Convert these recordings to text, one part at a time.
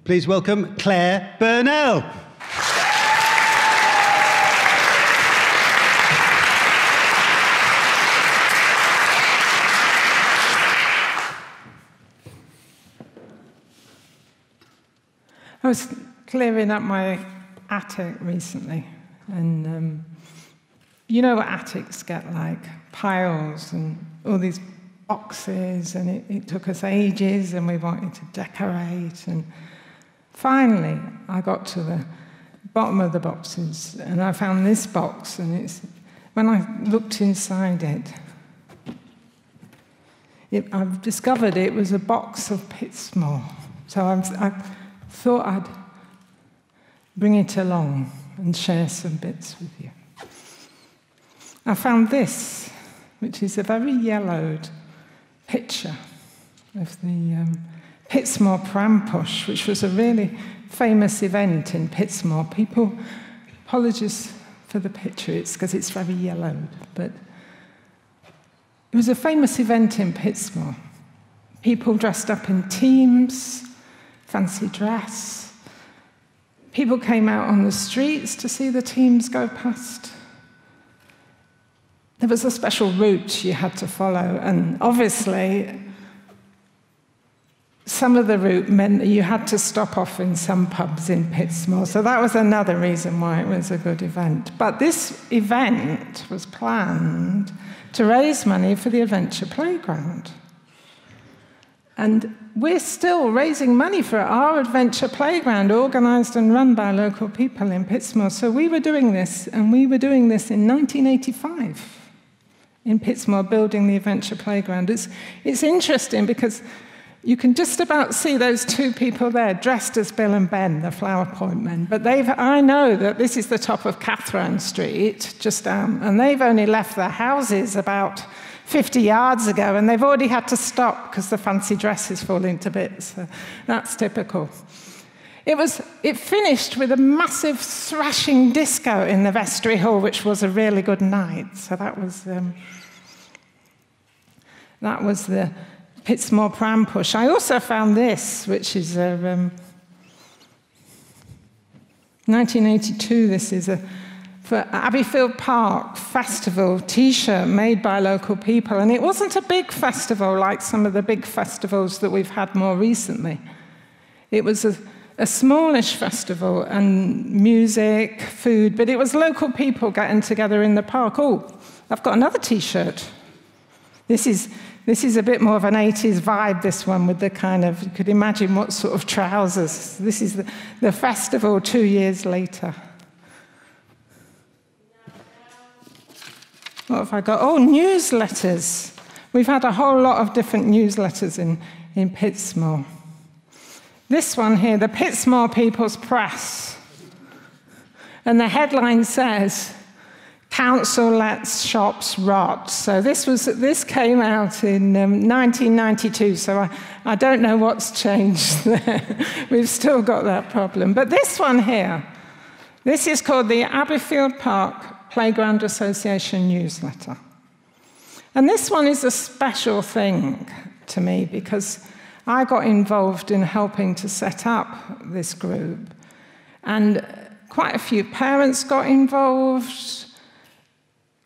Please welcome Clare Burnell. I was clearing up my attic recently, and you know what attics get like, piles and all these boxes, and it took us ages, and we wanted to decorate, and finally I got to the bottom of the boxes, and I found this box, and when I looked inside I've discovered it was a box of Pitsmoor. So I thought I'd bring it along and share some bits with you. I found this, which is a very yellowed picture of the Pitsmoor pram push, which was a really famous event in Pitsmoor. People, apologies for the picture, it's because it's very yellowed, but it was a famous event in Pitsmoor. People dressed up in teams, fancy dress. People came out on the streets to see the teams go past. There was a special route you had to follow, and obviously some of the route meant that you had to stop off in some pubs in Pitsmoor, so that was another reason why it was a good event. But this event was planned to raise money for the Adventure Playground. And we're still raising money for our Adventure Playground, organised and run by local people in Pitsmoor. So we were doing this, and we were doing this in 1985 in Pitsmoor, building the Adventure Playground. It's interesting because you can just about see those two people there dressed as Bill and Ben, the Flower Point men. But I know that this is the top of Catherine Street, just down, and they've only left their houses about 50 yards ago, and they've already had to stop because the fancy dress is falling to bits. So that's typical. It finished with a massive thrashing disco in the vestry hall, which was a really good night. So that was the Pitsmoor pram push. I also found this, which is a 1982. This is for Abbeyfield Park Festival T-shirt made by local people, and it wasn't a big festival like some of the big festivals that we've had more recently. It was a smallish festival, and music, food, but it was local people getting together in the park. Oh, I've got another T-shirt. This is a bit more of an 80s vibe, this one, with the kind of, you could imagine what sort of trousers. This is the festival 2 years later. What have I got? Oh, newsletters. We've had a whole lot of different newsletters in Pitsmoor. This one here, the Pitsmoor People's Press. And the headline says, "Council lets shops rot." So this came out in 1992, so I don't know what's changed there. We've still got that problem. But this one here, this is called the Abbeyfield Park Playground Association newsletter. And this one is a special thing to me because I got involved in helping to set up this group. And quite a few parents got involved.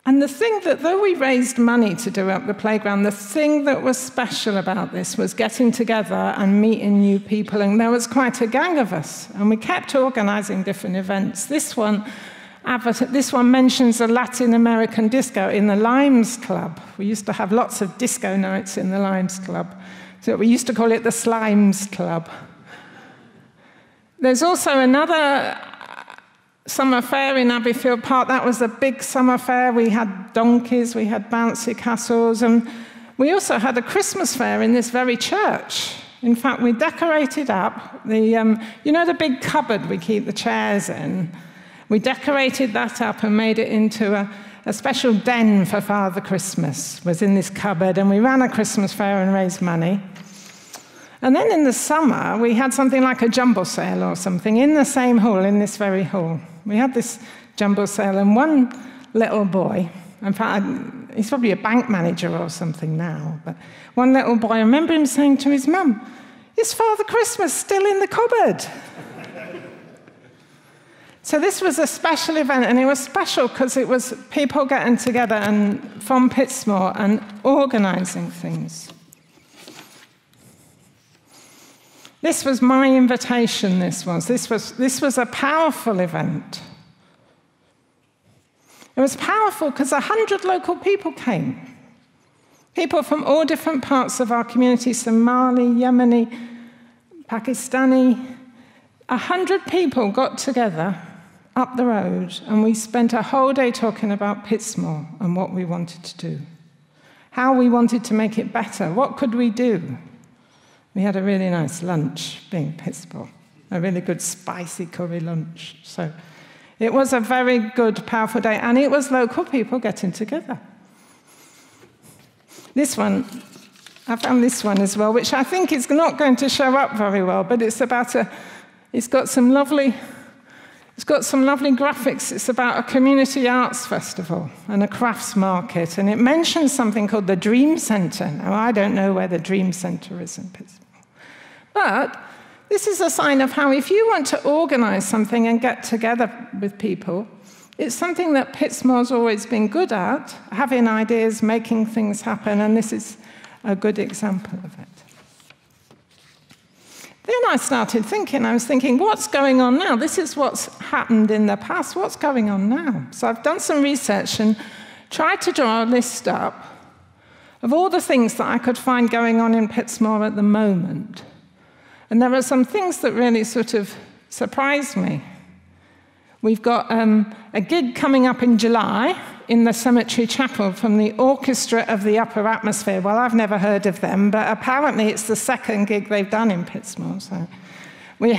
And the thing that, though we raised money to do up the playground, the thing that was special about this was getting together and meeting new people. And there was quite a gang of us. And we kept organising different events. This one mentions a Latin American disco in the Limes Club. We used to have lots of disco nights in the Limes Club. So we used to call it the Slimes Club. There's also another summer fair in Abbeyfield Park. That was a big summer fair. We had donkeys, we had bouncy castles, and we also had a Christmas fair in this very church. In fact, we decorated up you know the big cupboard we keep the chairs in? We decorated that up and made it into a special den for Father Christmas. Was in this cupboard, and we ran a Christmas fair and raised money. And then in the summer, we had something like a jumble sale or something in the same hall, in this very hall. We had this jumble sale, and one little boy, in fact, he's probably a bank manager or something now, but one little boy, I remember him saying to his mum, Is Father Christmas still in the cupboard? So this was a special event, and it was special because it was people getting together and from Pitsmoor and organising things. This was my invitation, this was a powerful event. It was powerful because 100 local people came. People from all different parts of our community, Somali, Yemeni, Pakistani. 100 people got together up the road, and we spent a whole day talking about Pitsmoor and what we wanted to do, how we wanted to make it better, what could we do. We had a really nice lunch being Pitsmoor, a really good spicy curry lunch. So it was a very good, powerful day, and it was local people getting together. This one, I found this one as well, which I think is not going to show up very well, but it's got some lovely graphics. It's about a community arts festival and a crafts market, and it mentions something called the Dream Centre. Now, I don't know where the Dream Centre is in Pitsmoor. But this is a sign of how if you want to organise something and get together with people, it's something that Pitsmoor's always been good at, having ideas, making things happen, and this is a good example of it. Then I started thinking, what's going on now? This is what's happened in the past. What's going on now? So I've done some research and tried to draw a list up of all the things that I could find going on in Pitsmoor at the moment. And there are some things that really sort of surprised me. We've got a gig coming up in July in the Cemetery Chapel from the Orchestra of the Upper Atmosphere. Well, I've never heard of them, but apparently it's the second gig they've done in Pitsmoor. So we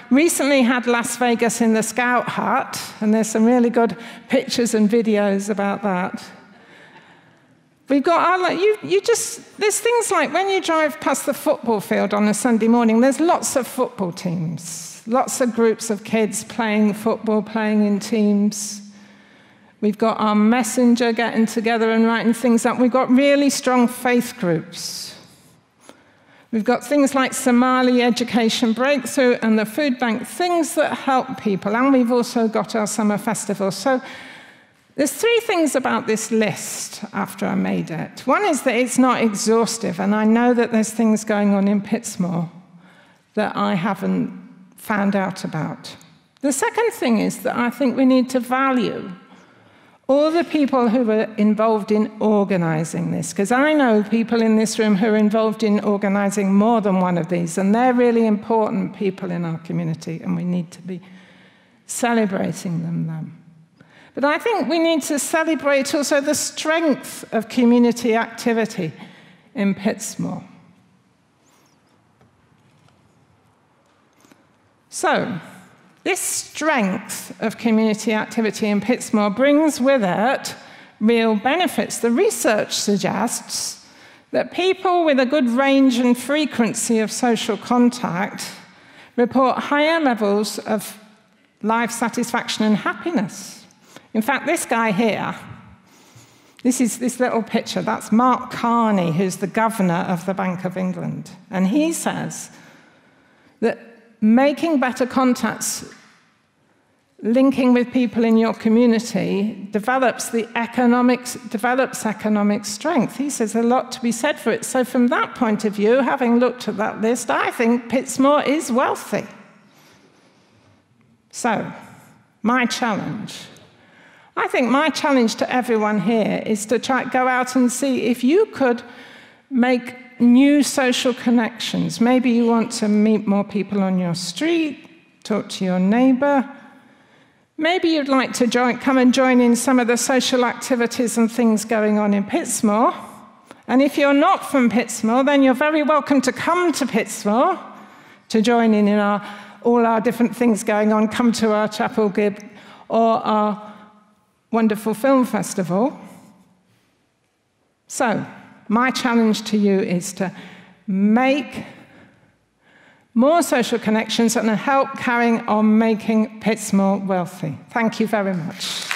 recently had Las Vegas in the Scout Hut, and there's some really good pictures and videos about that. We've got there's things like when you drive past the football field on a Sunday morning, there's lots of football teams. Lots of groups of kids playing football, playing in teams. We've got our messenger getting together and writing things up. We've got really strong faith groups. We've got things like Somali Education Breakthrough and the Food Bank, things that help people. And we've also got our summer festival. So there's three things about this list after I made it. One is that it's not exhaustive, and I know that there's things going on in Pitsmoor that I haven't found out about. The second thing is that I think we need to value all the people who are involved in organising this, because I know people in this room who are involved in organising more than one of these, and they're really important people in our community, and we need to be celebrating them. But I think we need to celebrate also the strength of community activity in Pitsmoor. So, this strength of community activity in Pitsmoor brings with it real benefits. The research suggests that people with a good range and frequency of social contact report higher levels of life satisfaction and happiness. In fact, this guy here, this little picture, that's Mark Carney, who's the governor of the Bank of England. And he says that making better contacts, linking with people in your community, develops economic strength. He says a lot to be said for it. So from that point of view, having looked at that list, I think Pitsmoor is wealthy. So, my challenge. I think my challenge to everyone here is to go out and see if you could make new social connections. Maybe you want to meet more people on your street, talk to your neighbour. Maybe you'd like to come and join in some of the social activities and things going on in Pitsmoor. And if you're not from Pitsmoor, then you're very welcome to come to Pitsmoor to join in all our different things going on. Come to our chapel gig or our wonderful film festival. So, my challenge to you is to make more social connections and help carrying on making Pitsmoor wealthy. Thank you very much.